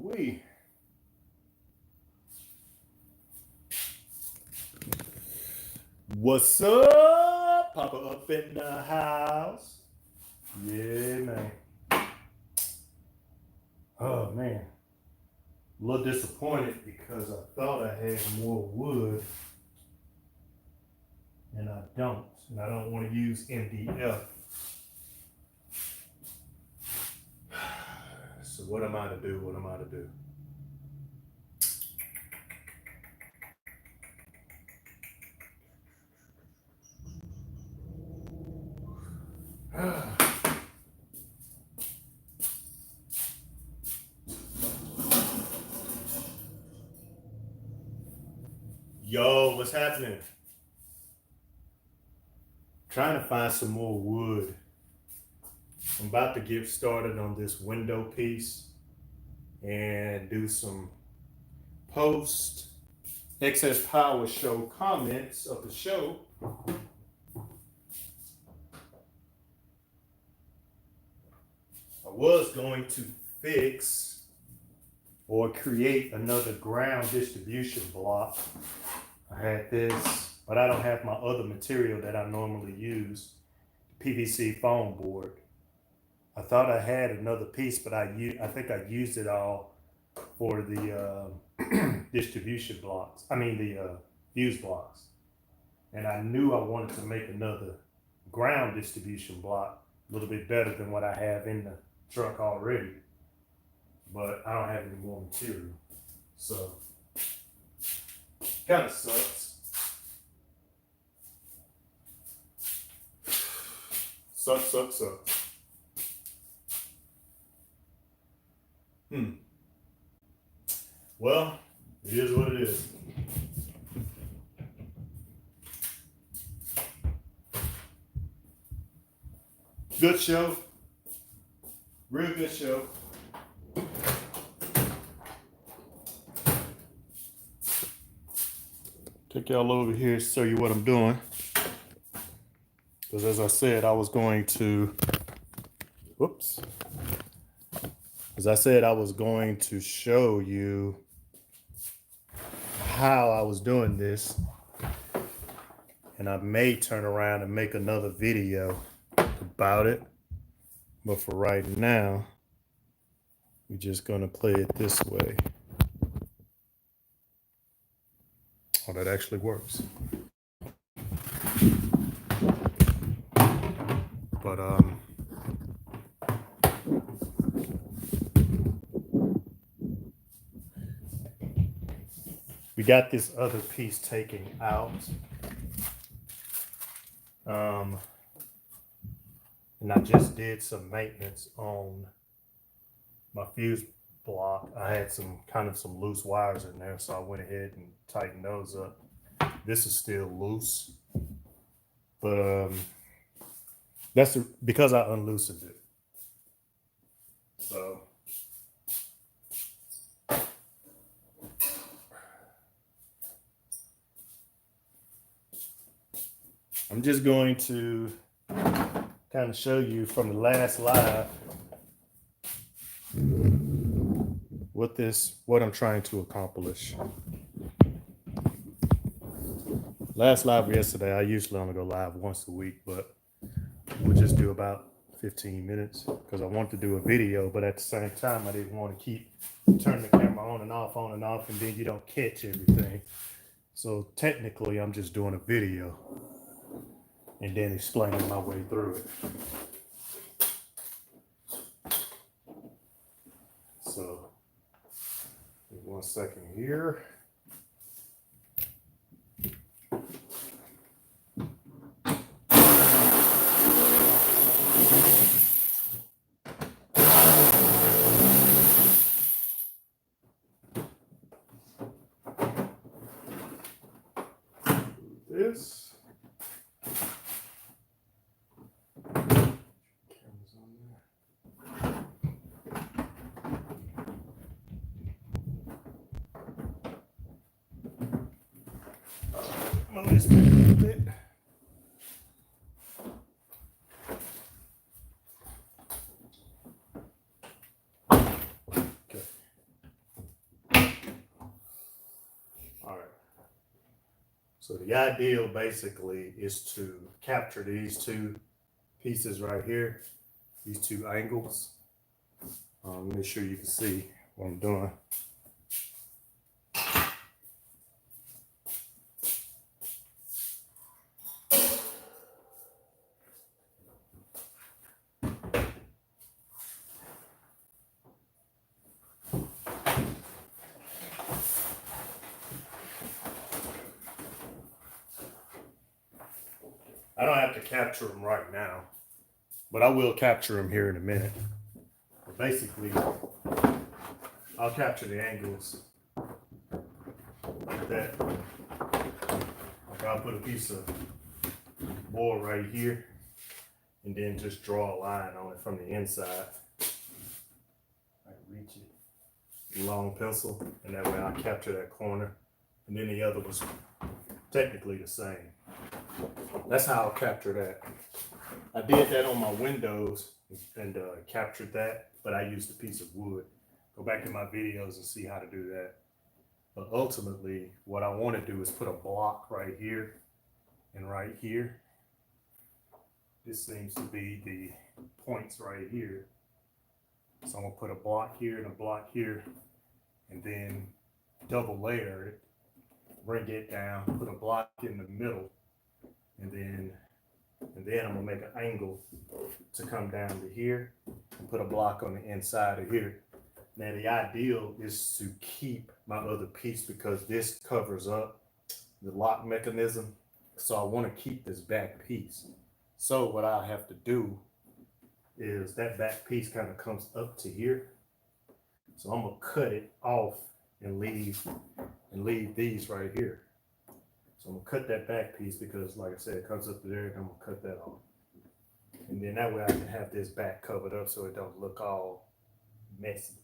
Wee. What's up? Papa up in the house. Yeah, man. Oh, man. A little disappointed because I thought I had more wood and I don't. And I don't want to use MDF. So what am I to do? What am I to do? Yo, what's happening? Trying to find some more wood. I'm about to get started on this window piece and do some post XsPower show comments of the show. I was going to fix or create another ground distribution block. I had this, but I don't have my other material that I normally use, PVC foam board. I thought I had another piece, but I think I used it all for the distribution blocks. I mean the fuse blocks. And I knew I wanted to make another ground distribution block a little bit better than what I have in the truck already. But I don't have any more material. So, kind of sucks. Sucks. Well, it is what it is. Good show. Real good show. Take y'all over here to show you what I'm doing. Because as I said, I was going to, show you how I was doing this. And I may turn around and make another video about it. But for right now, we're just going to play it this way. Oh, that actually works. But we got this other piece taken out. And I just did some maintenance on my fuse block. I had some loose wires in there, so I went ahead and tightened those up. This is still loose, but that's because I unloosened it. So I'm just going to kind of show you from the last live what I'm trying to accomplish. Last live yesterday, I usually only go live once a week, but we'll just do about 15 minutes because I want to do a video, but at the same time, I didn't want to keep turning the camera on and off, and then you don't catch everything. So technically, I'm just doing a video and then explaining my way through it. So, give 1 second here. This. Move this back a little bit. Okay. So the ideal basically is to capture these two pieces right here, these two angles. Let me sure you can see what I'm doing. I don't have to capture them right now, but I will capture them here in a minute. But basically, I'll capture the angles like that. Like I'll put a piece of board right here and then just draw a line on it from the inside. I can reach it. Long pencil, and that way I'll capture that corner. And then the other was technically the same. That's how I'll capture that. I did that on my windows and captured that, but I used a piece of wood. Go back in my videos and see how to do that. But ultimately, what I want to do is put a block right here and right here. This seems to be the points right here. So I'm going to put a block here and a block here, and then double layer it, bring it down, put a block in the middle, and then I'm gonna make an angle to come down to here and put a block on the inside of here. Now the ideal is to keep my other piece because this covers up the lock mechanism. So I want to keep this back piece. So what I have to do is that back piece kind of comes up to here. So I'm gonna cut it off and leave these right here. So I'm gonna cut that back piece because, like I said, it comes up to there, and I'm gonna cut that off. And then that way I can have this back covered up so it don't look all messy.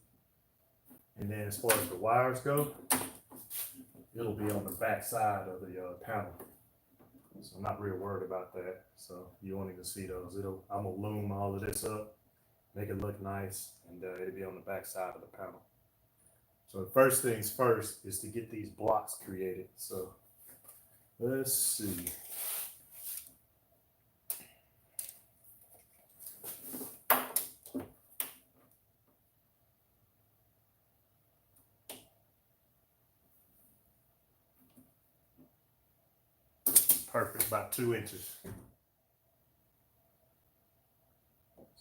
And then as far as the wires go, it'll be on the back side of the panel. So I'm not real worried about that. So you won't even see those. I'm gonna loom all of this up, make it look nice, and it'll be on the back side of the panel. So the first things first is to get these blocks created. So let's see. Perfect, about 2 inches.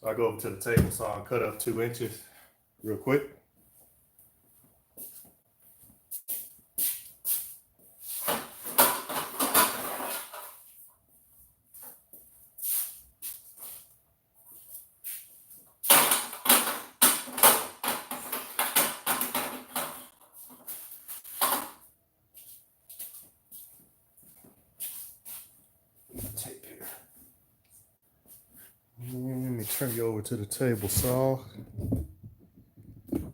So I go over to the table saw and cut up 2 inches real quick. Tape here. Let me turn you over to the table saw.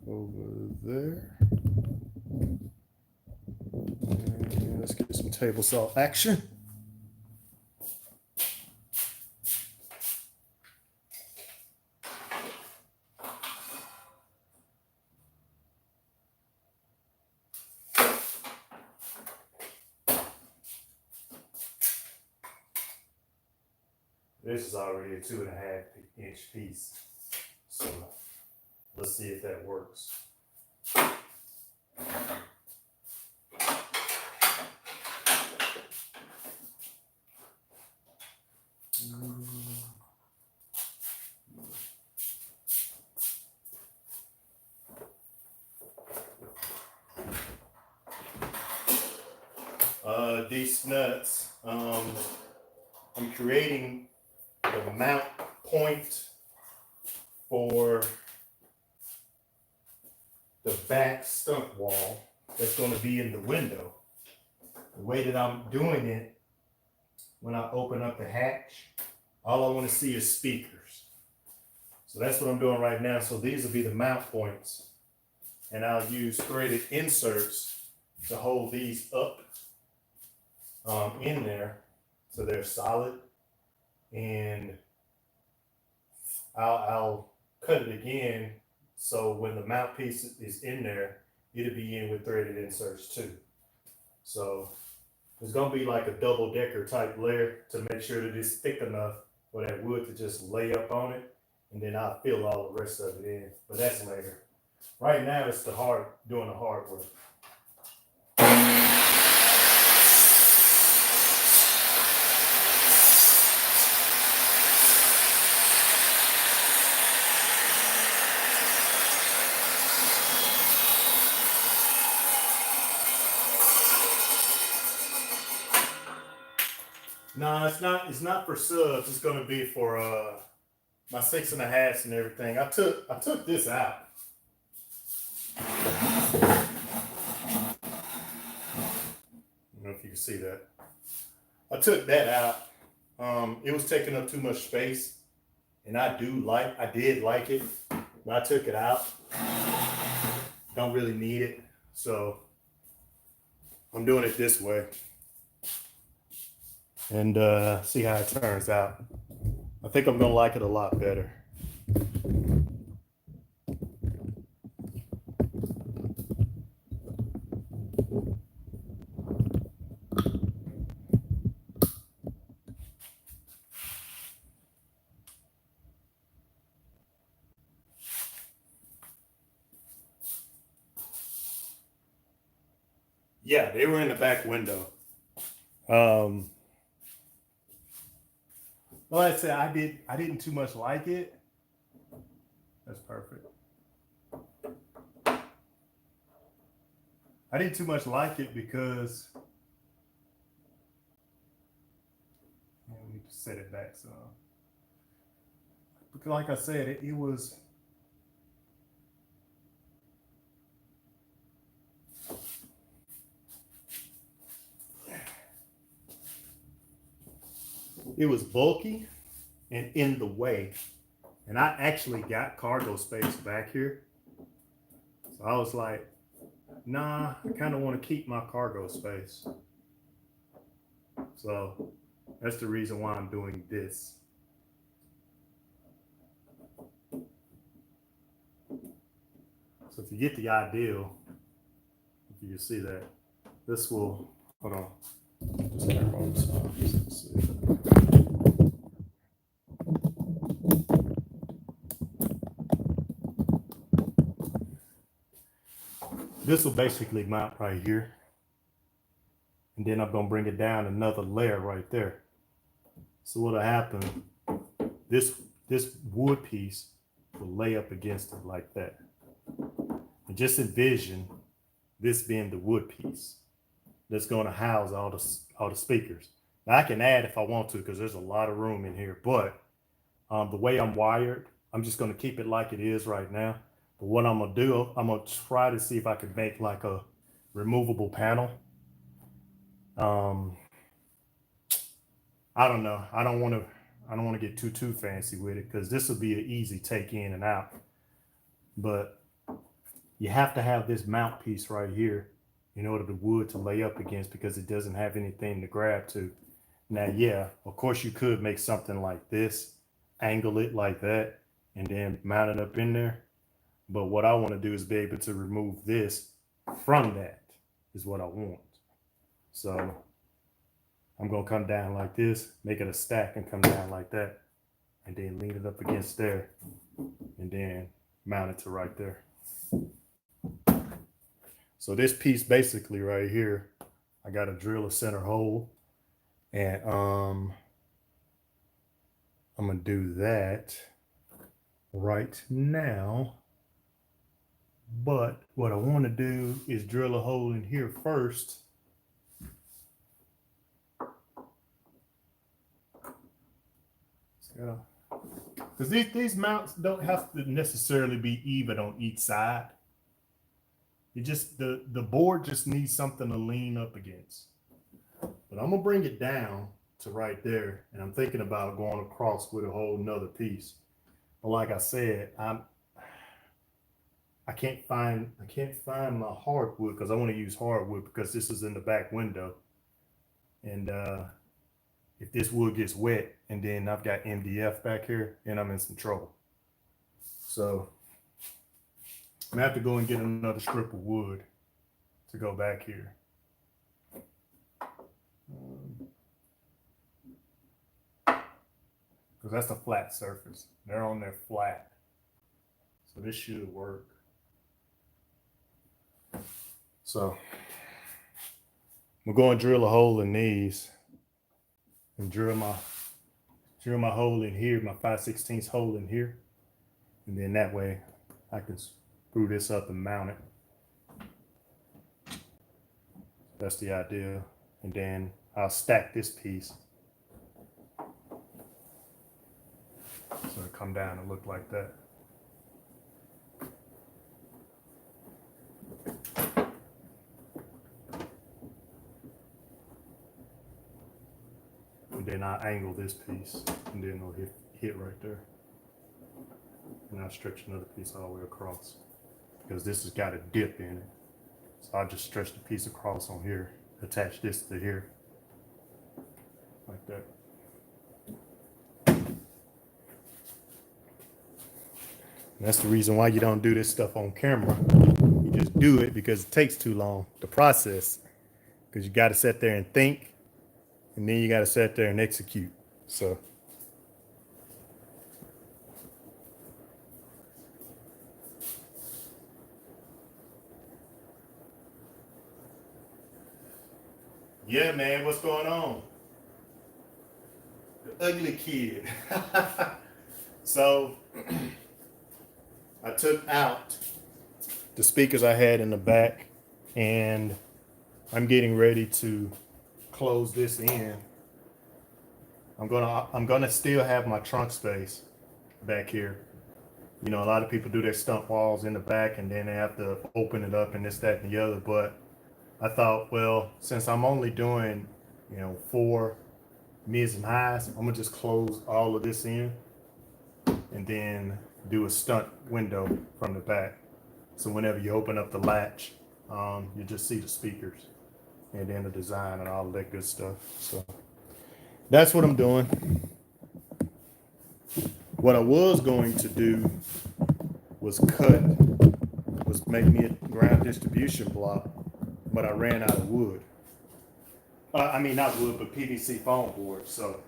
Over there. And let's get some table saw action. This is already a 2.5 inch piece. So let's see if that works. These nuts, I'm creating the mount point for the back stump wall that's going to be in the window. The way that I'm doing it, when I open up the hatch, all I want to see is speakers. So that's what I'm doing right now. So these will be the mount points, and I'll use threaded inserts to hold these up in there so they're solid. And I'll cut it again so when the mount piece is in there, it'll be in with threaded inserts too. So It's gonna be like a double decker type layer to make sure that it's thick enough for that wood to just lay up on it, and then I'll fill all the rest of it in. But that's later. Right now it's doing the hard work. No, it's not. It's not for subs. It's gonna be for my 6.5s and everything. I took this out. I don't know if you can see that. I took that out. It was taking up too much space, and I did like it, but I took it out. Don't really need it, so I'm doing it this way, and see how it turns out. I think I'm gonna like it a lot better. Yeah, they were in the back window. Well, like I said, I didn't too much like it. That's perfect. I didn't too much like it because we need to set it back some. Because like I said, it was bulky and in the way. And I actually got cargo space back here. So I was like, nah, I kind of want to keep my cargo space. So that's the reason why I'm doing this. So if you get the ideal, if you can see that, this will, hold on. Just turn on this off. Let's see. This will basically mount right here. And then I'm going to bring it down another layer right there. So what'll happen, this wood piece will lay up against it like that. And just envision this being the wood piece that's going to house all the speakers. Now I can add if I want to, because there's a lot of room in here, but the way I'm wired, I'm just going to keep it like it is right now. But what I'm going to do, I'm going to try to see if I can make like a removable panel. I don't know. I don't want to get too fancy with it, because this will be an easy take in and out. But you have to have this mount piece right here in order for the wood to lay up against, because it doesn't have anything to grab to. Now, yeah, of course you could make something like this, angle it like that, and then mount it up in there. But what I want to do is be able to remove this from that, is what I want. So I'm going to come down like this, make it a stack and come down like that, and then lean it up against there, and then mount it to right there. So this piece basically right here, I got to drill a center hole, and I'm going to do that right now. But what I want to do is drill a hole in here first. Because these mounts don't have to necessarily be even on each side. It just, the board just needs something to lean up against. But I'm gonna bring it down to right there, and I'm thinking about going across with a whole nother piece. But like I said, I can't find my hardwood, because I want to use hardwood, because this is in the back window. And if this wood gets wet and then I've got MDF back here, then I'm in some trouble. So I'm gonna have to go and get another strip of wood to go back here. because that's a flat surface. They're on there flat. So this should work. So we're going to drill a hole in these and drill my hole in here, my 5/16 hole in here. And then that way I can screw this up and mount it. That's the idea. And then I'll stack this piece. So it'll come down and look like that. And then I'll angle this piece and then it'll hit right there. And I'll stretch another piece all the way across because this has got a dip in it. So I'll just stretch the piece across on here, attach this to here, like that. And that's the reason why you don't do this stuff on camera. You just do it because it takes too long to process, because you got to sit there and think, and then you got to sit there and execute. So yeah, man, what's going on? The ugly kid. So I took out the speakers I had in the back, and I'm getting ready to close this in. I'm gonna still have my trunk space back here. You know, a lot of people do their stump walls in the back and then they have to open it up and this, that, and the other. But I thought, well, since I'm only doing, 4 mids and highs, I'm gonna just close all of this in and then do a stunt window from the back. So whenever you open up the latch, you just see the speakers and then the design and all that good stuff. So that's what I'm doing. What I was going to do was make me a ground distribution block, but I ran out of wood. I mean, not wood, but PVC foam board. So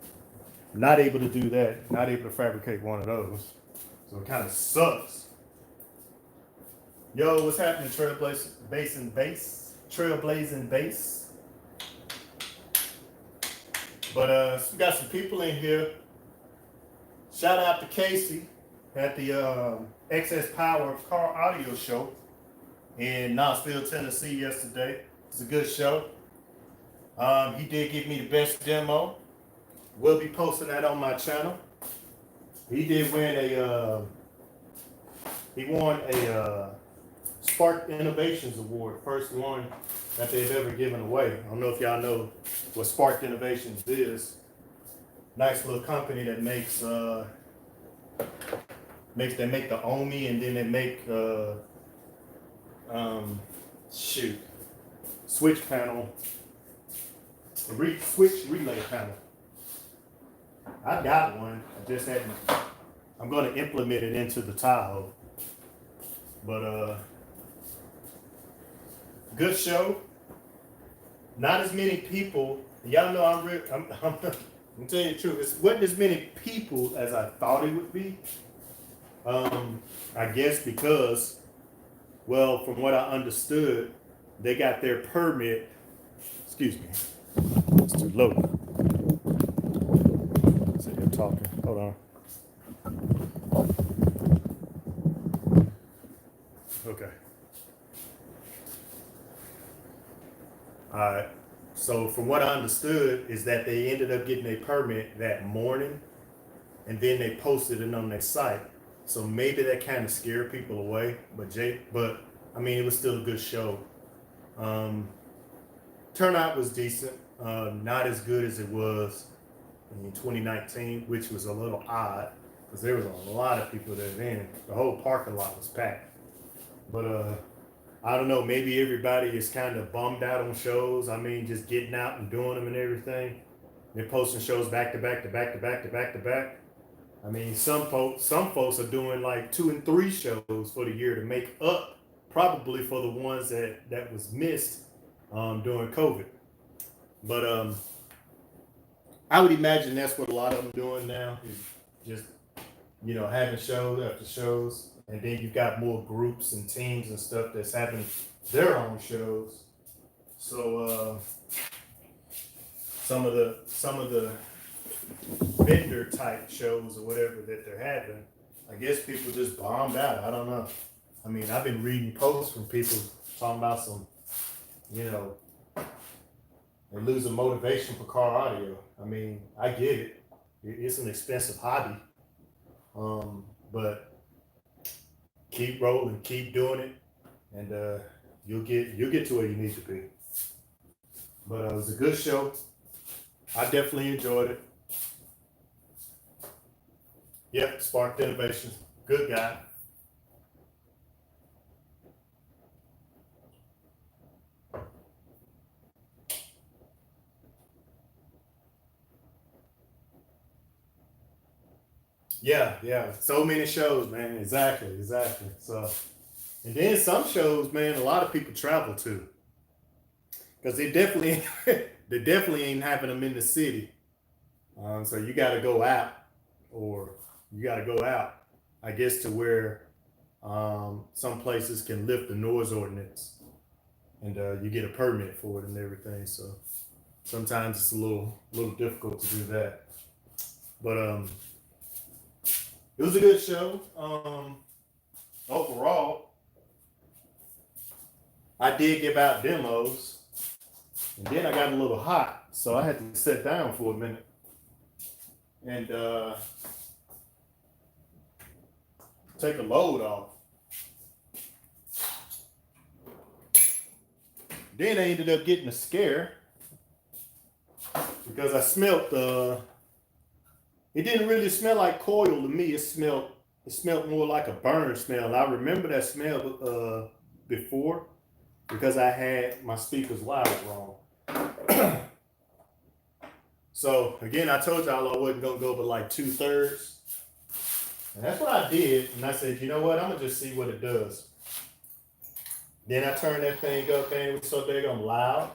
I'm not able to do that, not able to fabricate one of those. So it kind of sucks. Yo, what's happening, Trailblazing Base? But we got some people in here. Shout out to Casey at the XsPower car audio show in Knoxville, Tennessee yesterday. It was a good show. He did give me the best demo. We'll be posting that on my channel. He did win he won a Spark Innovations Award, first one that they've ever given away. I don't know if y'all know what Spark Innovations is. Nice little company that makes the Omi, and then they make switch panel, switch relay panel. I got one. I just hadn't. I'm going to implement it into the Tahoe. But good show. Not as many people. Y'all know I'm telling you the truth. It wasn't as many people as I thought it would be. I guess because, well, from what I understood, they got their permit. Excuse me. It's too low. So you're talking. Hold on. Okay. All right. So from what I understood is that they ended up getting a permit that morning, and then they posted it on their site. So maybe that kind of scared people away. But I mean, it was still a good show. Turnout was decent. Not as good as it was in 2019, which was a little odd because there was a lot of people there then. The whole parking lot was packed. But I don't know, maybe everybody is kind of bummed out on shows. I mean, just getting out and doing them and everything. They're posting shows back to back to back to back to back to back. I mean, some folks are doing like 2 and 3 shows for the year to make up probably for the ones that was missed during COVID. But I would imagine that's what a lot of them doing now, is just, you know, having shows after shows. And then you got more groups and teams and stuff that's having their own shows. So some of the vendor type shows or whatever that they're having, I guess people just bombed out. I don't know. I mean, I've been reading posts from people talking about some, you know, they're losing motivation for car audio. I mean, I get it. It's an expensive hobby. But keep rolling, keep doing it, and you'll get to where you need to be. But it was a good show. I definitely enjoyed it. Yep, sparked innovation. Good guy. Yeah. So many shows, man. Exactly. So, and then some shows, man, a lot of people travel to because they definitely, they definitely ain't having them in the city. So you got to go out, or you got to go out, I guess, to where some places can lift the noise ordinance, and you get a permit for it and everything. So sometimes it's a little difficult to do that. But it was a good show. Overall, I did give out demos, and then I got a little hot, so I had to sit down for a minute and take a load off. Then I ended up getting a scare because I smelt it didn't really smell like coil to me. It smelled more like a burn smell. And I remember that smell before because I had my speakers wired wrong. So again, I told y'all I wasn't gonna go but like 2/3. And that's what I did. And I said, you know what? I'm gonna just see what it does. Then I turned that thing up, man. It was so daggone loud.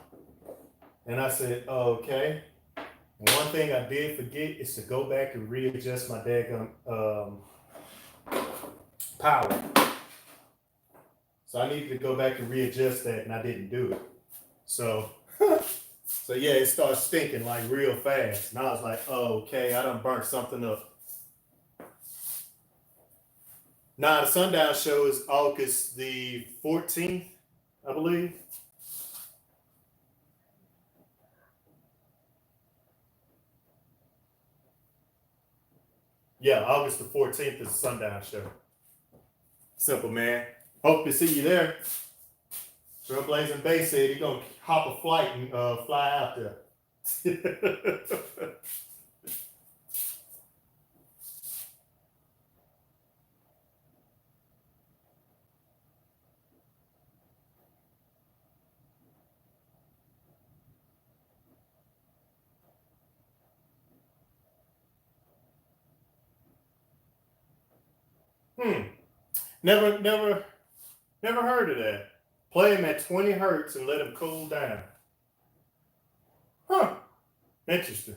And I said, oh, okay. And one thing I did forget is to go back and readjust my daggone power. So I needed to go back and readjust that, and I didn't do it. So, so yeah, it started stinking like real fast. And I was like, oh, okay, I done burnt something up. Now, the Sundown show is August the 14th, I believe. Yeah, August the 14th is the Sundown show. Simple, man. Hope to see you there. Trailblazer Bay said he's going to hop a flight and fly out there. Never heard of that. Play him at 20 hertz and let him cool down. Huh. Interesting.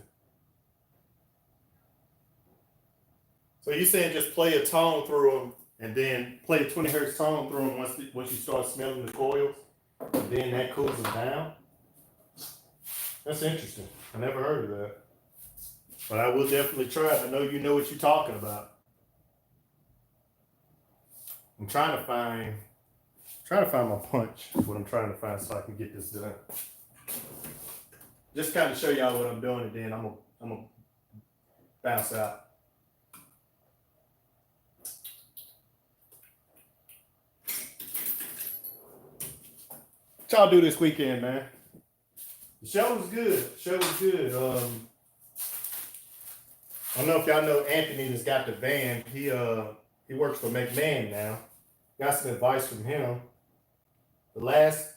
So you saying just play a tone through them and then play a 20 hertz tone through them once you start smelling the coils, and then that cools them down? That's interesting. I never heard of that. But I will definitely try it. I know you know what you're talking about. I'm trying to find my punch. What I'm trying to find so I can get this done. Just kind of show y'all what I'm doing, and then I'm gonna bounce out. What y'all do this weekend, man? The show was good. I don't know if y'all know Anthony that's got the van. He works for McMahon now. Got some advice from him. The last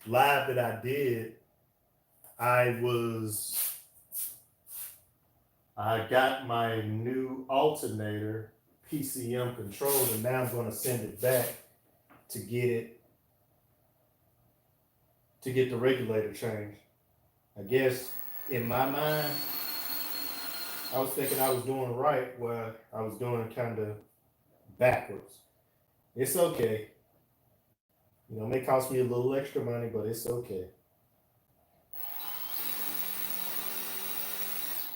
live that I did, I got my new alternator PCM controlled, and now I'm going to send it back to get the regulator changed. I guess in my mind, I was thinking I was doing right where I was doing kind of backwards. It's okay. You know, it may cost me a little extra money, but it's okay.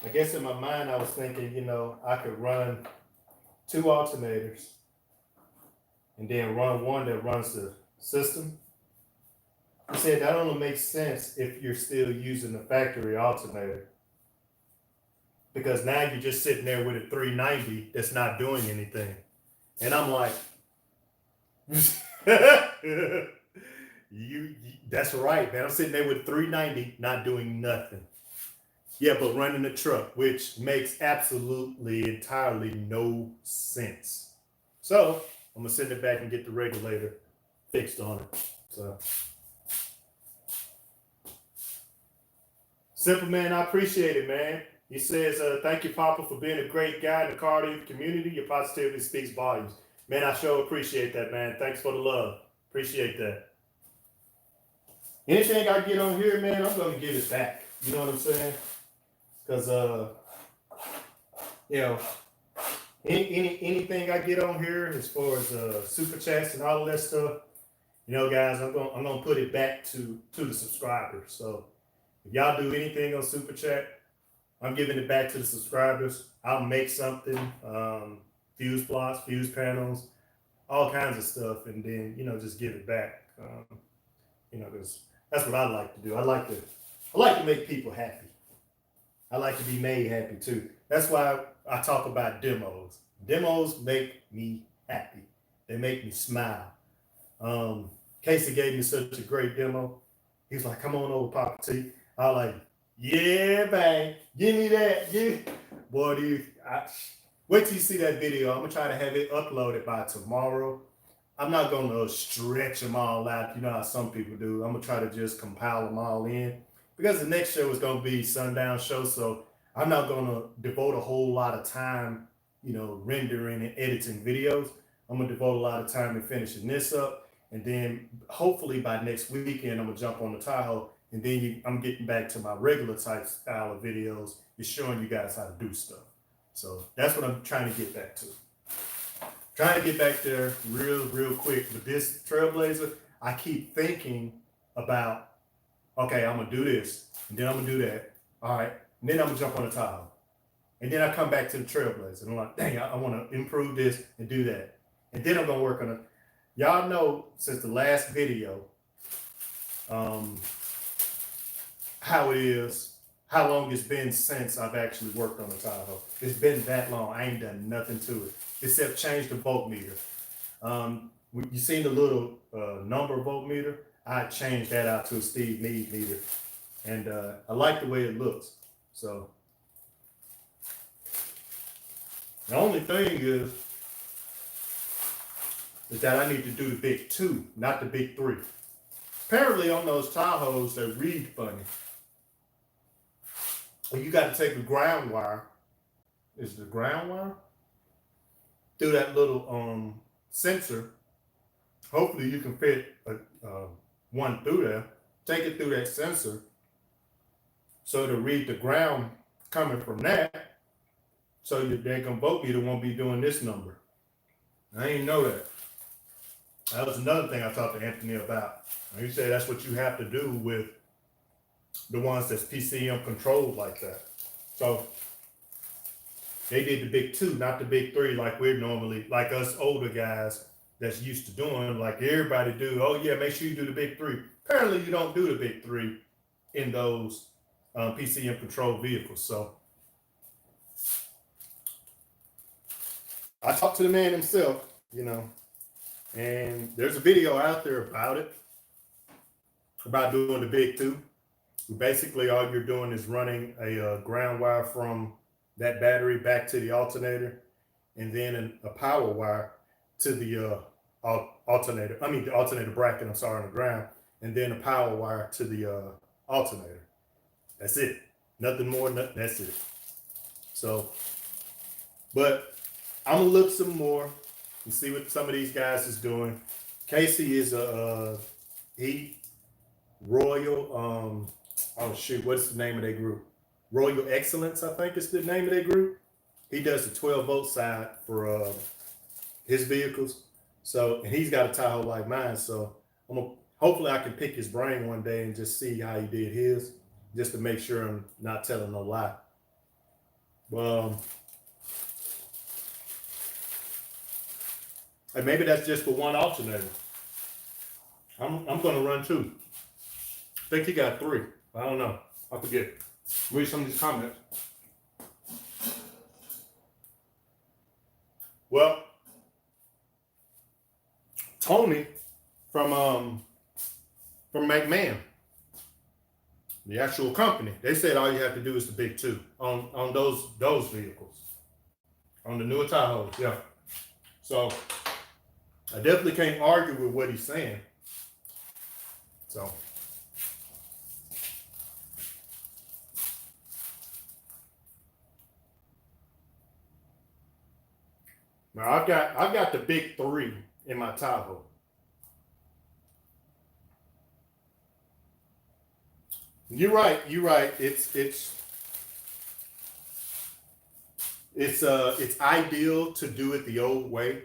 I guess in my mind, I was thinking, you know, I could run 2 alternators and then run one that runs the system. He said that only makes sense if you're still using the factory alternator. Because now you're just sitting there with a 390 that's not doing anything. And I'm like, you that's right, man. I'm sitting there with 390 not doing nothing. Yeah, but running the truck, which makes absolutely entirely no sense. So I'm gonna send it back and get the regulator fixed on it. So Simple Man, I appreciate it, man. He says, thank you, Papa, for being a great guy in the cardio community. Your positivity speaks volumes. Man, I sure appreciate that, man. Thanks for the love. Appreciate that. Anything I get on here, man, I'm gonna give it back. You know what I'm saying? Because you know, anything I get on here as far as super chats and all of that stuff, you know, guys, I'm gonna put it back to the subscribers. So if y'all do anything on super chat, I'm giving it back to the subscribers. I'll make something, fuse blocks, fuse panels, all kinds of stuff, and then, you know, just give it back. You know, because that's what I like to do. I like to make people happy. I like to be made happy too. That's why I talk about demos. Demos make me happy. They make me smile. Casey gave me such a great demo. He was like, "Come on over, Papa T." I was like, "Yeah, bang, give me that." Yeah. Boy, dude, wait till you see that video. I'm gonna try to have it uploaded by tomorrow. I'm not gonna stretch them all out. You know how some people do. I'm gonna try to just compile them all in, because the next show is gonna be sundown show. So I'm not gonna devote a whole lot of time, you know, rendering and editing videos. I'm gonna devote a lot of time in finishing this up, and then hopefully by next weekend I'm gonna jump on the Tahoe, and then I'm getting back to my regular type style of videos, is showing you guys how to do stuff. So that's what I'm trying to get back to. Trying to get back there real quick. But this Trailblazer, I keep thinking about, okay, I'm gonna do this, and then I'm gonna do that. All right, and then I'm gonna jump on the Tahoe. And then I come back to the Trailblazer, and I'm like, dang, I wanna improve this and do that. And then I'm gonna work on it. Y'all know since the last video, how it is, how long it's been since I've actually worked on the Tahoe. It's been that long. I ain't done nothing to it except change the voltmeter. You seen the little number voltmeter? I changed that out to a Steve Meade meter, and I like the way it looks. So the only thing is that I need to do the big 2, not the big 3. Apparently on those Tahoes, they read funny. Well, you got to take the ground wire. Is the ground wire? Through that little sensor. Hopefully you can fit one through there. Take it through that sensor so to read the ground coming from that, so your daggone voltmeter won't be doing this number. I didn't know that. That was another thing I talked to Anthony about. He said that's what you have to do with the ones that's PCM controlled like that. So they did the big 2, not the big 3, like we're normally, like us older guys that's used to doing, like everybody do. Oh yeah, make sure you do the big 3. Apparently you don't do the big 3 in those PCM controlled vehicles. So I talked to the man himself, you know, and there's a video out there about it, about doing the big 2. Basically, all you're doing is running a ground wire from that battery back to the alternator, and then a power wire to the alternator. I mean, the alternator bracket, I'm sorry, on the ground, and then a power wire to the alternator. That's it. Nothing more, that's it. So, but I'm going to look some more and see what some of these guys is doing. Casey is he Royal, oh shoot, what's the name of their group? Royal Excellence, I think is the name of their group. He does the 12-volt side for his vehicles. So, and he's got a Tahoe like mine. So hopefully I can pick his brain one day and just see how he did his, just to make sure I'm not telling no lie. And maybe that's just for one alternator. I'm gonna run two. I think he got three. I don't know. I forget. Read some of these comments. Well, Tony from McMahon, the actual company, they said all you have to do is the big two on those vehicles, on the newer Tahoes. Yeah. So I definitely can't argue with what he's saying. So now I've got the big three in my Tahoe. You're right. It's ideal to do it the old way,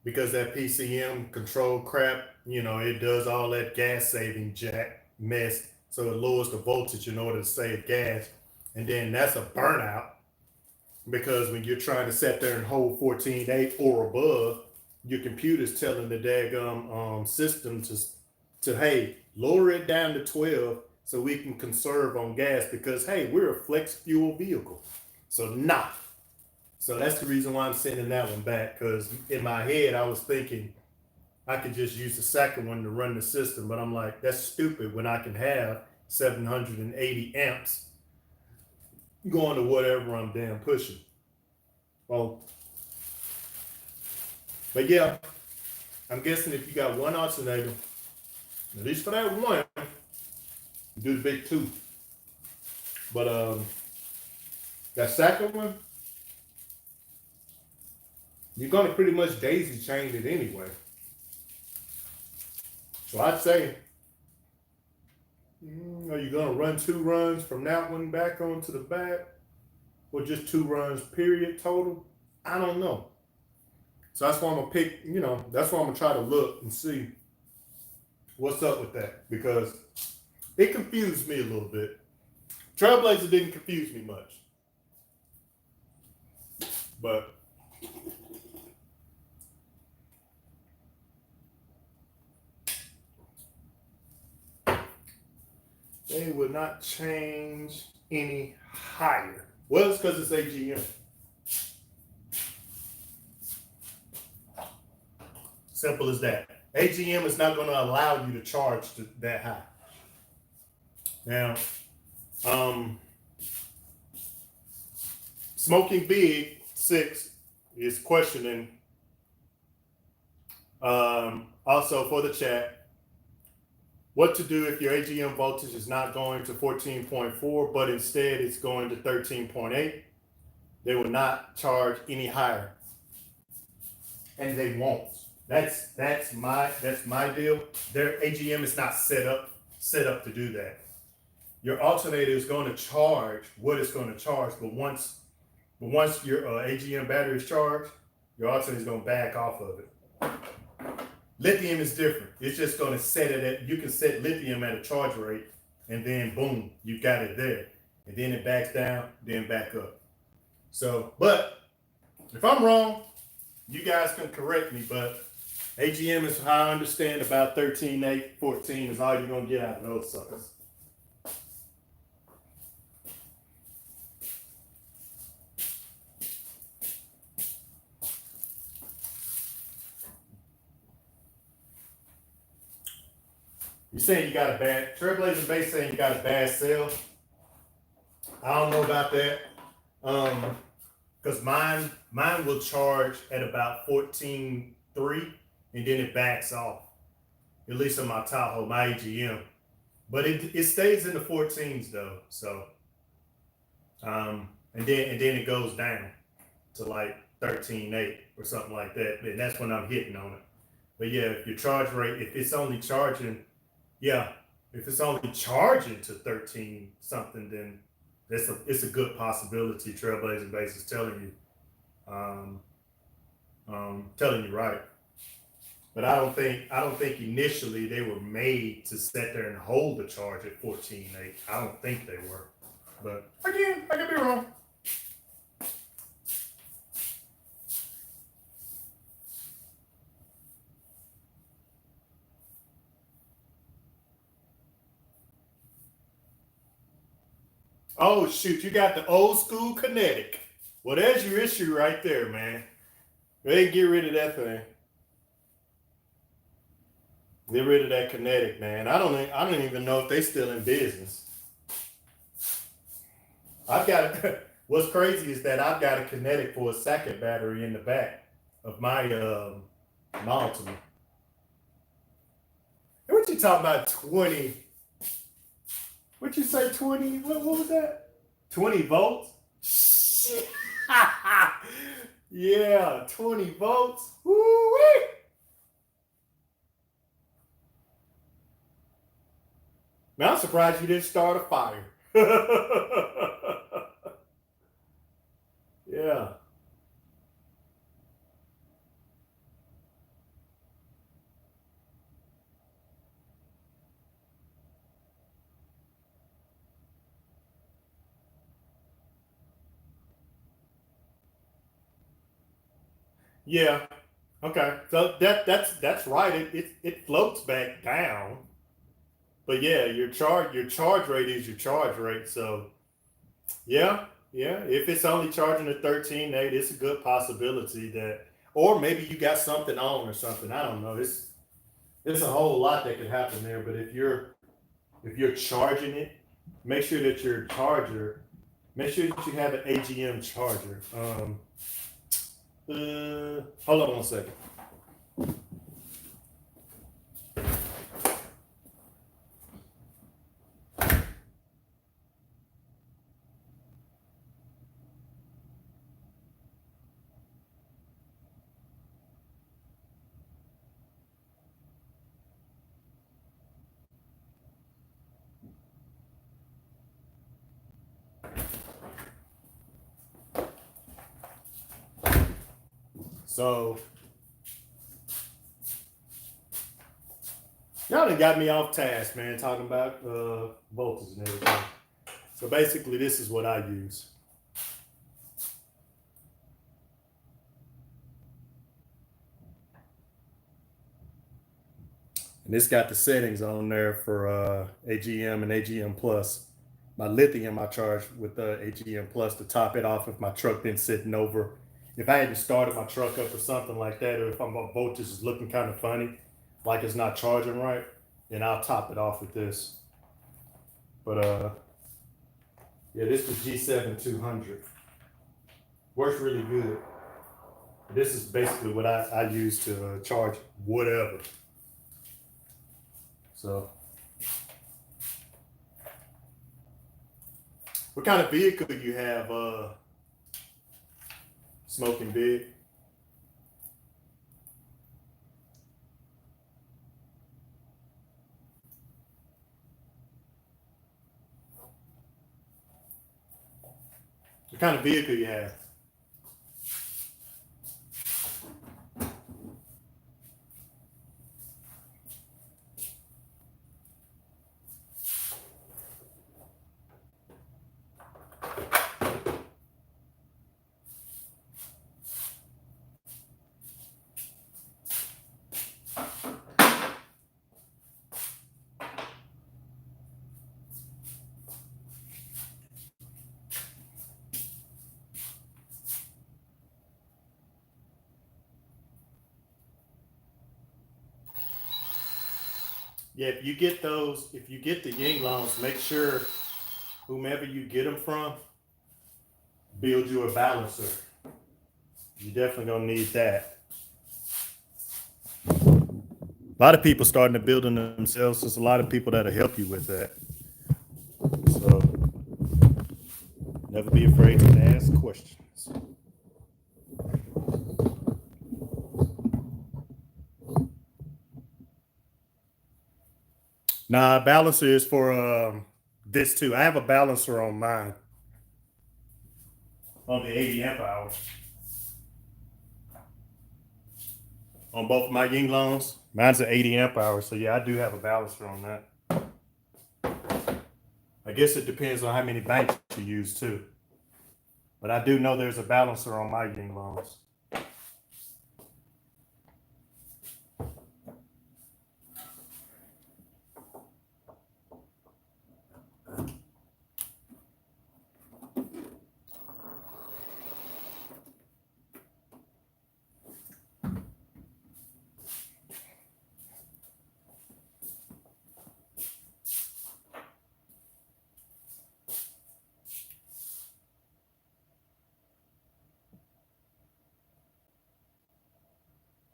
because that PCM control crap, it does all that gas saving jack mess. So it lowers the voltage in order to save gas. And then that's a burnout, because when you're trying to sit there and hold 14.8 or above, your computer's telling the daggum system to hey, lower it down to 12 so we can conserve on gas, because hey, we're a flex fuel vehicle. So nah. So that's the reason why I'm sending that one back, because in my head I was thinking I could just use the second one to run the system, but I'm like, that's stupid when I can have 780 amps going to whatever I'm damn pushing. Well, but yeah, I'm guessing if you got one alternator, at least for that one, do the big two. But that second one, you're gonna pretty much daisy chain it anyway. So I'd say, are you gonna run 2 runs from that one back onto the back, or just 2 runs period total? I don't know. So that's why I'm gonna pick, that's why I'm gonna try to look and see what's up with that, because it confused me a little bit. Trailblazer didn't confuse me much, but they would not change any higher. Well, it's because it's AGM. Simple as that. AGM is not going to allow you to charge that high. Now, Smoking Big 6 is questioning, also for the chat, what to do if your AGM voltage is not going to 14.4, but instead it's going to 13.8. They will not charge any higher, and they won't. That's my deal. Their AGM is not set up to do that. Your alternator is going to charge what it's going to charge, but once your AGM battery is charged, your alternator is going to back off of it. Lithium is different. It's just going to set it at, you can set lithium at a charge rate, and then boom, you got it there. And then it backs down, then back up. So, but if I'm wrong, you guys can correct me, but AGM is how I understand about 13.8, 14 is all you're going to get out of those suckers. You're saying you got a bad, Trailblazer base saying you got a bad sale. I don't know about that. Because mine will charge at about 14.3 and then it backs off. At least on my Tahoe, my AGM. But it stays in the 14s though. So and then it goes down to like 13.8 or something like that. And that's when I'm hitting on it. But yeah, if your charge rate, if it's only charging, if it's only charging to 13 something, then it's a good possibility. Trailblazer base is telling you right. But I don't think initially they were made to sit there and hold the charge at 14.8. I don't think they were. But again, I could be wrong. Oh shoot, you got the old school kinetic. Well, there's your issue right there, man. They get rid of that thing. Get rid of that kinetic, man. I don't even know if they still in business. I've got what's crazy is that I've got a kinetic for a second battery in the back of my Mountain. And what you talking about 20? What you say 20? What was that? 20 volts? Yeah, 20 volts. Woo-wee. Now I'm surprised you didn't start a fire. Yeah. Yeah. Okay. So that's right. It floats back down. But yeah, your charge rate is your charge rate. So yeah, yeah. If it's only charging at 13.8, it's a good possibility that, or maybe you got something on or something. I don't know. It's a whole lot that could happen there. But if you're charging it, make sure that your charger, make sure that you have an AGM charger. Hold on one second. So y'all done got me off task, man, talking about voltage and everything. So basically, this is what I use. And this got the settings on there for AGM and AGM Plus. My lithium I charge with AGM Plus to top it off if my truck been sitting over. If I hadn't started my truck up or something like that, or if my voltage is looking kind of funny, like it's not charging right, then I'll top it off with this. But yeah, this is G7 200. Works really good. This is basically what I use to charge whatever. So, what kind of vehicle do you have? Smoking Big. What kind of vehicle you have? Yeah, if you get the Yinglongs, make sure whomever you get them from, build you a balancer. You're definitely gonna need that. A lot of people starting to build them themselves. There's a lot of people that'll help you with that. So never be afraid to ask questions. Nah, balancer is for this too. I have a balancer on mine. on the 80 amp hour. On both of my Yinglongs, mine's an 80 amp hour, so yeah, I do have a balancer on that. I guess it depends on how many banks you use too. But I do know there's a balancer on my Yinglongs.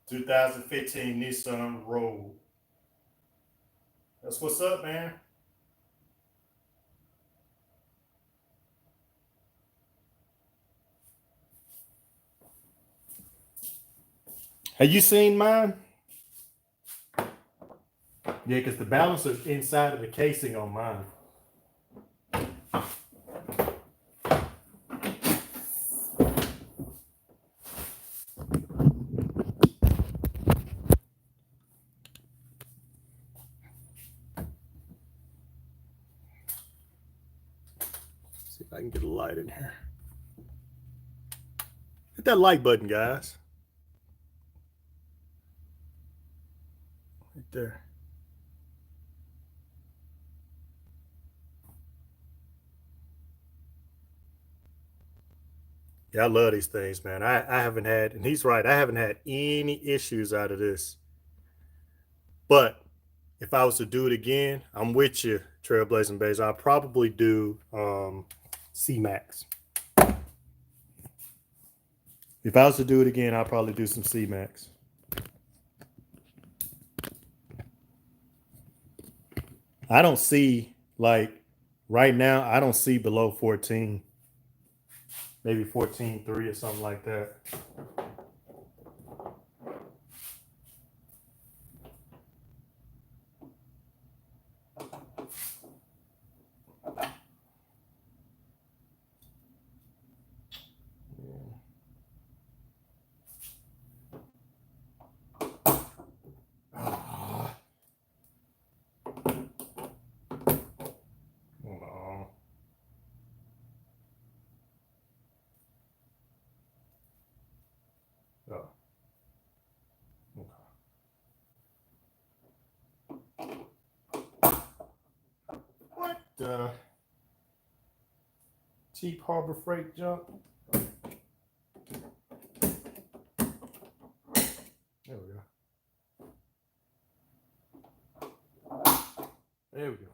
2015 Nissan Rogue. That's what's up, man. Have you seen mine? Yeah, because the balancer's inside of the casing on mine. See if I can get a light in here. Hit that like button, guys. Right there. Yeah, I love these things, man. I haven't had, and he's right, I haven't had any issues out of this. But if I was to do it again, I'm with you, Trailblazing Bays. I'll probably do C-Max. If I was to do it again, I'll probably do some C-Max. I don't see, like, right now, I don't see below 14. Maybe 14.3 or something like that. Oh. Okay. What the cheap Harbor Freight junk? There we go. There we go.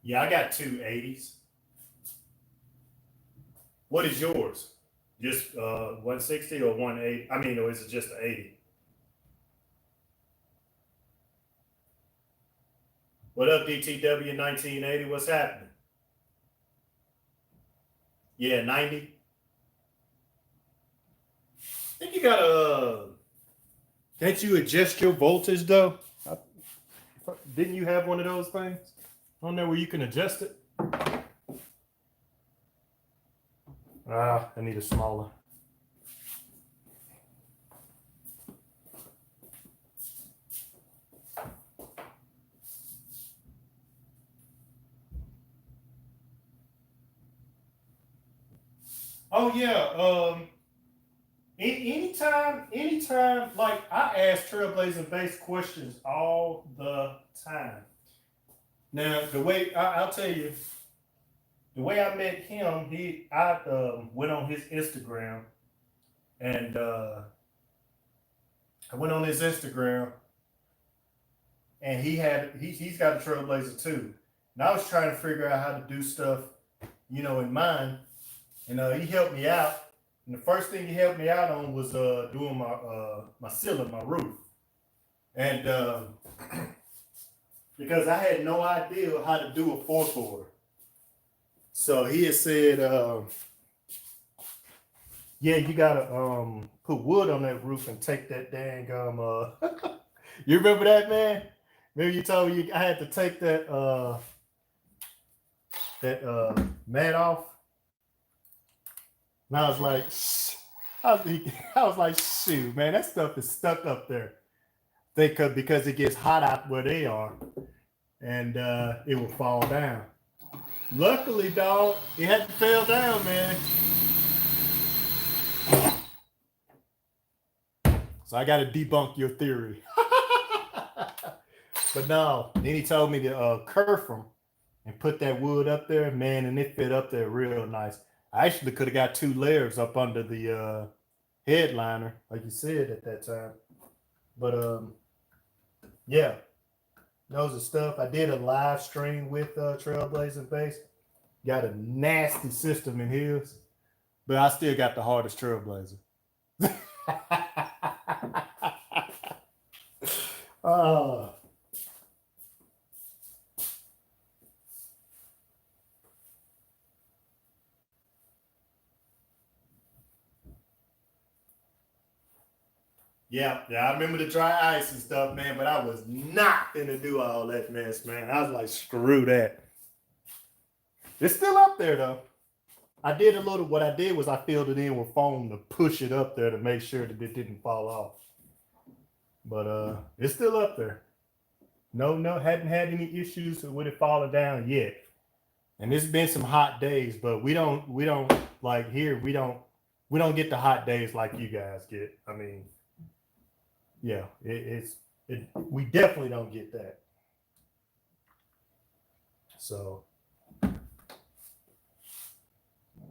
Yeah, I got two 80s. What is yours? Just 160 or 180? I mean, or is it just an 80? What up, DTW 1980? What's happening? Yeah, 90. I think you gotta. Can't you adjust your voltage though? Didn't you have one of those things on there where you can adjust it? I need a smaller. Oh yeah. Anytime, like I ask Trailblazing Base questions all the time. Now, the way I'll tell you, the way I met him, I went on his Instagram, and I went on his Instagram, and he's got a Trailblazer too, and I was trying to figure out how to do stuff, in mine, and he helped me out. And the first thing he helped me out on was doing my ceiling, my roof. And because I had no idea how to do a 4-quarter. So he had said, yeah, you gotta put wood on that roof and take that dang you remember that, man? Maybe you told me I had to take that mat off. And I was like, I was like, shoot, man, that stuff is stuck up there. Because it gets hot out where they are, and it will fall down. Luckily, dog, it hadn't fell down, man. So I got to debunk your theory. But no, then he told me to kerf them and put that wood up there, man, and it fit up there real nice. I actually could have got 2 layers up under the headliner, like you said at that time. But yeah, those are stuff. I did a live stream with Trailblazer Base. Got a nasty system in his, but I still got the hardest Trailblazer. Yeah, I remember the dry ice and stuff, man, but I was not gonna do all that mess, man. I was like, screw that. It's still up there though. What I did was I filled it in with foam to push it up there to make sure that it didn't fall off. But it's still up there. No, hadn't had any issues with it falling down yet. And there's been some hot days, but we don't like here, we don't get the hot days like you guys get. I mean, yeah, we definitely don't get that. So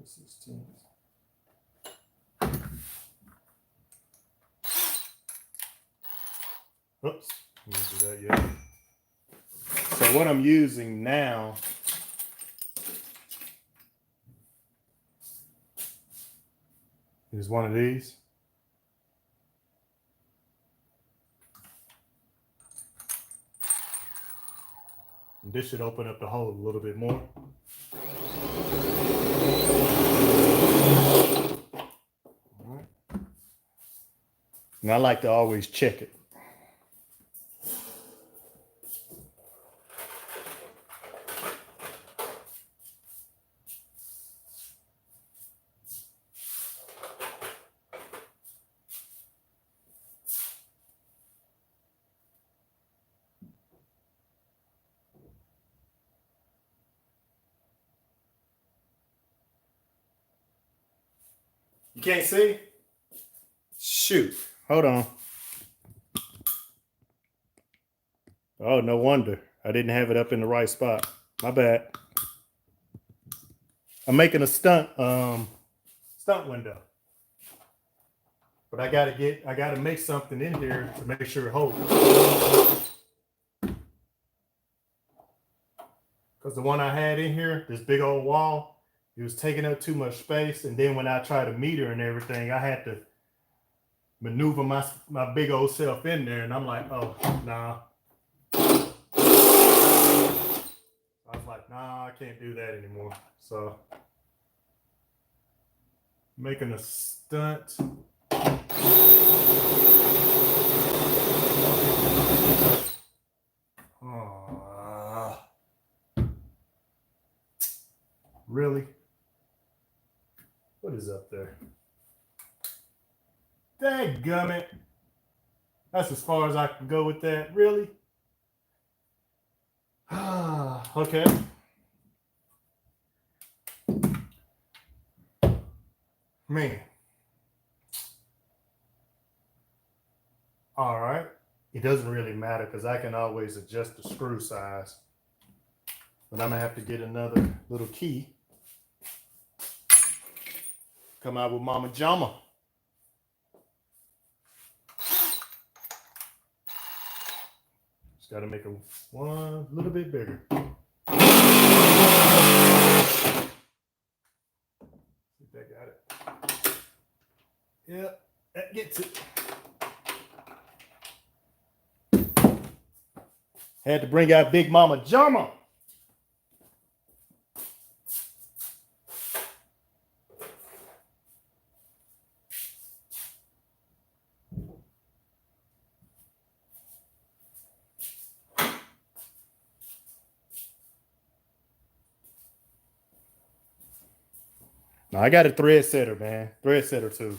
16. Oops, let me do that yet. So what I'm using now is one of these. And this should open up the hole a little bit more. All right. And I like to always check it. You can't see? Shoot. Hold on. Oh, no wonder. I didn't have it up in the right spot. My bad. I'm making a stunt window. But I gotta make something in here to make sure it holds. Because the one I had in here, this big old wall, it was taking up too much space. And then when I tried to meter and everything, I had to maneuver my big old self in there. And I'm like, oh, nah. I was like, nah, I can't do that anymore. So making a stunt. Really? What is up there? Dadgummit. That's as far as I can go with that. Really? Okay. Man. All right. It doesn't really matter because I can always adjust the screw size. But I'm going to have to get another little key. Come out with Mama Jama. Just got to make it one little bit bigger. See if that got it. Yeah, that gets it. Had to bring out Big Mama Jama. No, I got a thread setter, man. Thread setter too.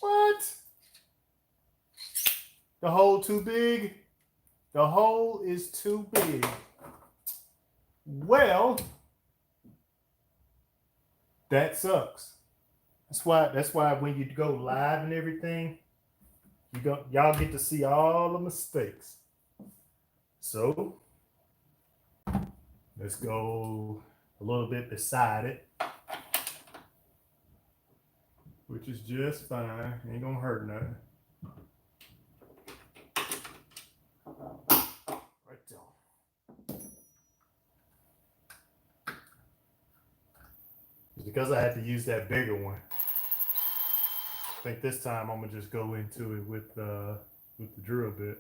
What? The hole too big? The hole is too big. Well, that sucks. That's why when you go live and everything, y'all get to see all the mistakes. So let's go a little bit beside it, which is just fine. Ain't gonna hurt nothing. Right there. It's because I had to use that bigger one. I think this time I'm gonna just go into it with the drill bit.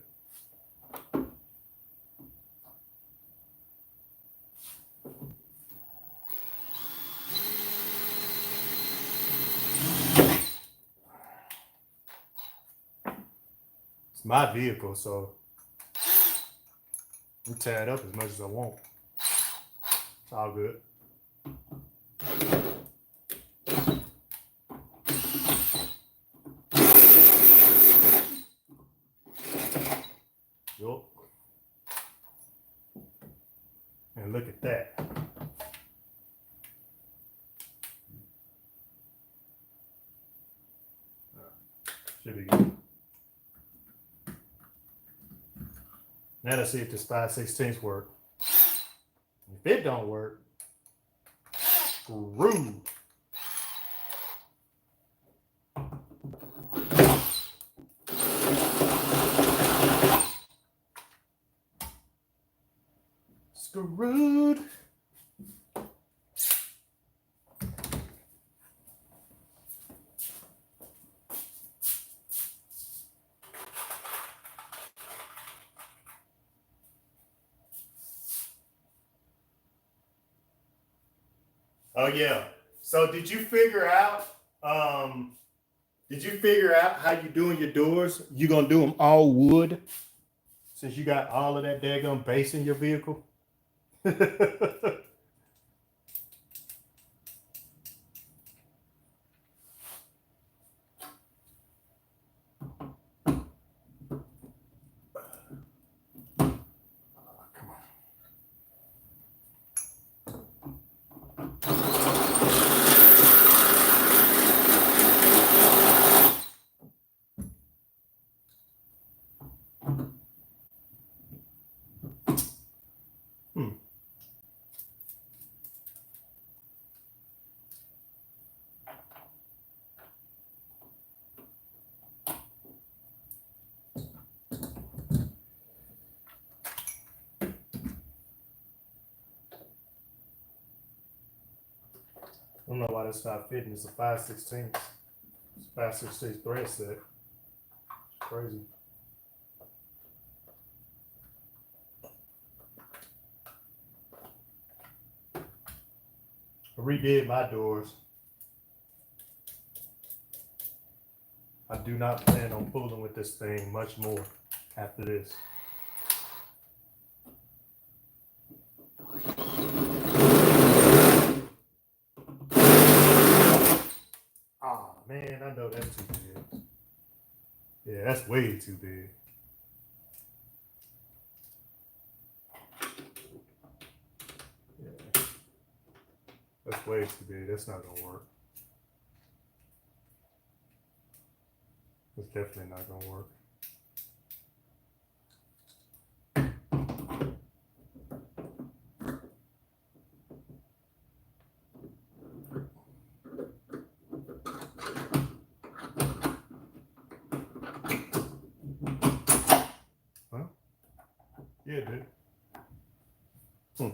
It's my vehicle, so I'm tear it up as much as I want. It's all good. Yup. And look at that. Should be good. Now let's see if this 5/16 work. If it don't work, screw. Screwed. Oh yeah. So did you figure out how you doing your doors? You gonna do them all wood since you got all of that daggone base in your vehicle? I don't know why that's not fitting. It's a 5/16. It's a 5/16 thread set. It's crazy. I redid my doors. I do not plan on fooling with this thing much more after this. Ah, man, I know that's too big. Yeah, that's way too big. Yeah. That's way too big. That's not gonna work. It's definitely not gonna work. Yeah, dude.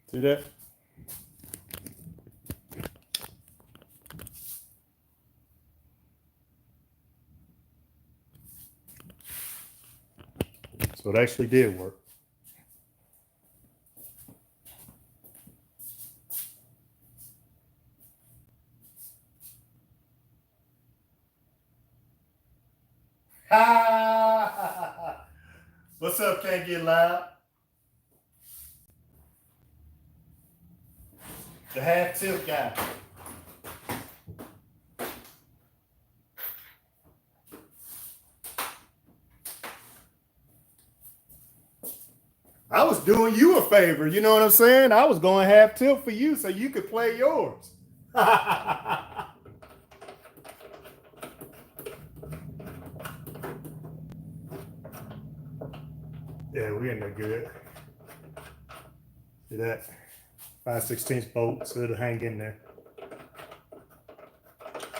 See that? So it actually did work. What's up, Can't Get Loud? The half tilt guy. I was doing you a favor, you know what I'm saying? I was going half tilt for you so you could play yours. Yeah, we in there good. See that? 5/16 bolt, so it'll hang in there.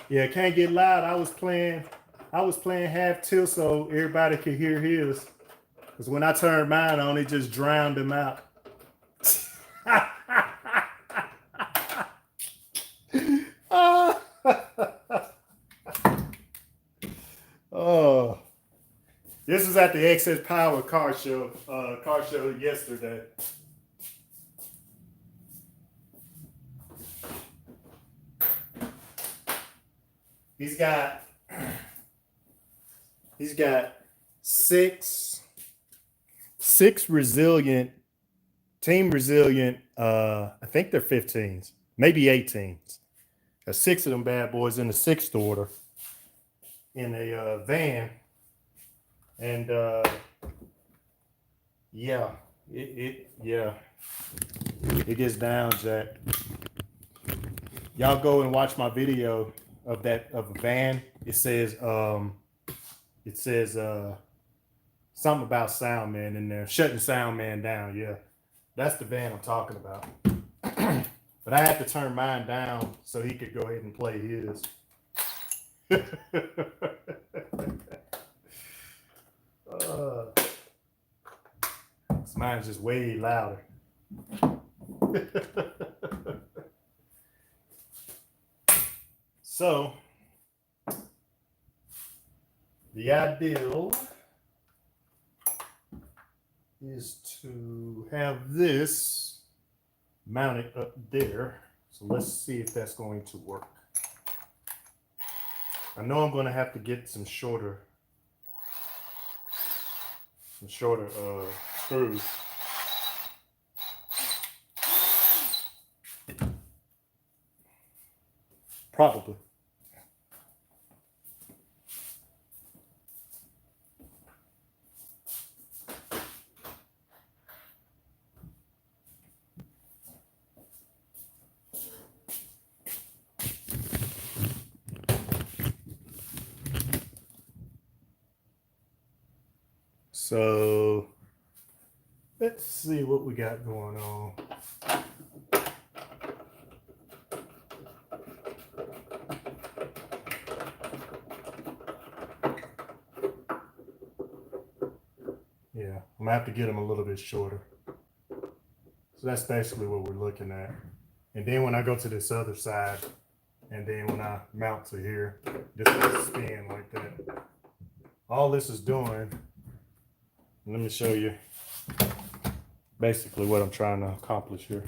Yeah, Can't Get Loud. I was playing half tilt so everybody could hear his. Because when I turned mine on, it just drowned him out. Oh, this was at the XsPower car show yesterday. He's got six resilient, team resilient, I think they're 15s, maybe 18s. Got 6 of them bad boys in the 6th order in a van. And yeah, it gets down, Jack. Y'all go and watch my video of a van. It says something about sound man in there, shutting sound man down. Yeah, that's the van I'm talking about. But I had to turn mine down so he could go ahead and play his. Mine's just way louder. So the ideal is to have this mounted up there. So let's see if that's going to work. I know I'm going to have to get some shorter screws. Probably. So let's see what we got going on. Yeah, I'm gonna have to get them a little bit shorter. So that's basically what we're looking at. And then when I go to this other side, and then when I mount to here, this will spin like that. All this is doing, let me show you basically what I'm trying to accomplish here.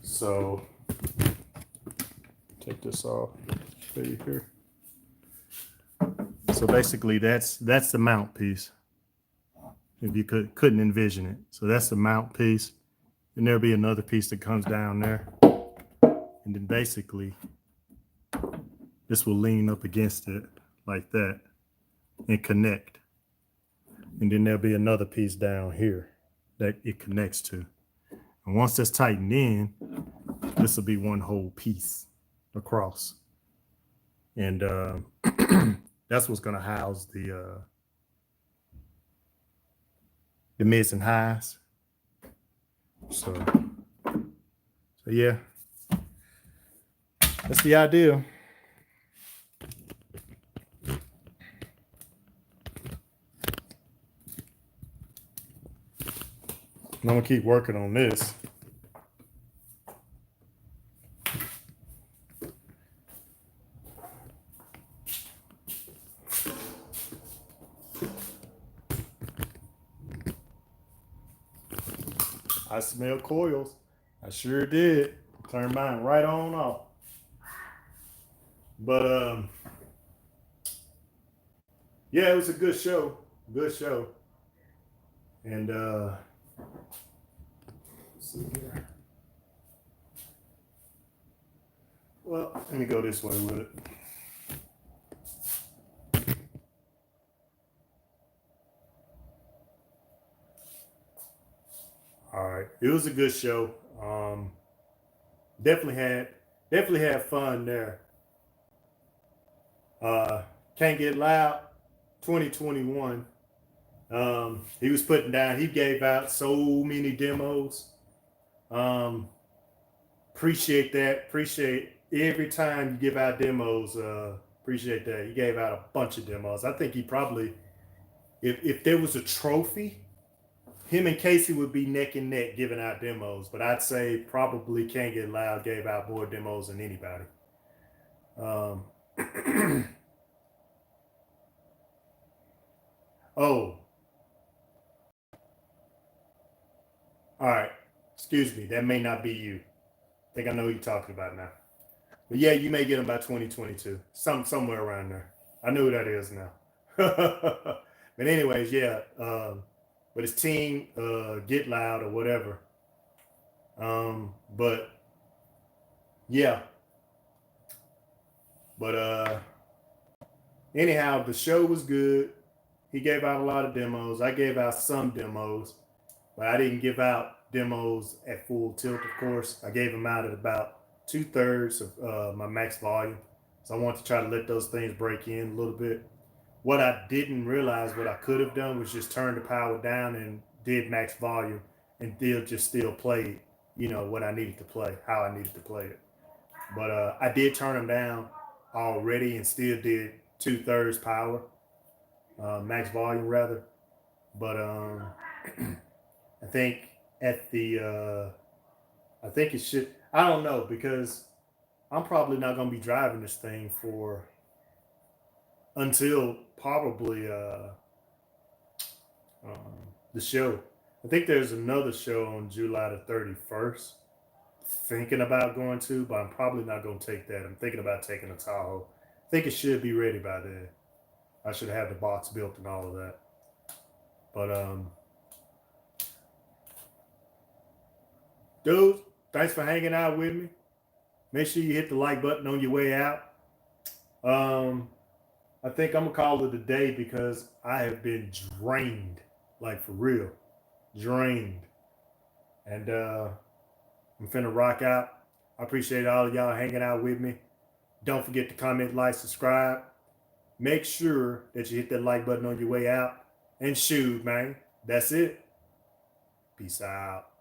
So take this off, show you here. So basically that's the mount piece. If you couldn't envision it. So that's the mount piece. And there'll be another piece that comes down there. And then basically this will lean up against it like that and connect. And then there'll be another piece down here that it connects to. And once that's tightened in, this will be one whole piece across. And that's what's going to house the the mids and highs. So yeah, that's the idea. I'm gonna keep working on this. I smell coils. I sure did. Turned mine right on off. But yeah, it was a good show. Good show. And let's see here. Well, let me go this way with it. All right, it was a good show. Definitely had fun there. Can't Get Loud 2021. He was putting down, he gave out so many demos. Appreciate that. Appreciate every time you give out demos. Appreciate that. He gave out a bunch of demos. I think he probably, if there was a trophy, him and Casey would be neck and neck giving out demos, but I'd say probably Can't Get Loud gave out more demos than anybody. Oh, all right. Excuse me. That may not be you. I think I know who you're talking about now. But yeah, you may get them by 2022. Somewhere around there. I know who that is now. But anyways, yeah. But it's Team Get Loud or whatever. But yeah. But anyhow, the show was good. He gave out a lot of demos. I gave out some demos, but I didn't give out demos at full tilt, of course. I gave them out at about 2/3 of my max volume. So I want to try to let those things break in a little bit. What I didn't realize, what I could have done was just turn the power down and did max volume and still played, what I needed to play, how I needed to play it. But I did turn them down already and still did 2/3 power. Max volume rather, but I think at the I think it should, I don't know, because I'm probably not going to be driving this thing for until probably the show. I think there's another show on July the 31st. Thinking about going to, but I'm probably not going to take that. I'm thinking about taking a Tahoe. I think it should be ready by then. I should have the box built and all of that. But dude, thanks for hanging out with me. Make sure you hit the like button on your way out. I think I'm gonna call it a day because I have been drained, like for real, drained. And I'm finna rock out. I appreciate all of y'all hanging out with me. Don't forget to comment, like, subscribe. Make sure that you hit that like button on your way out. And shoot, man, that's it. Peace out.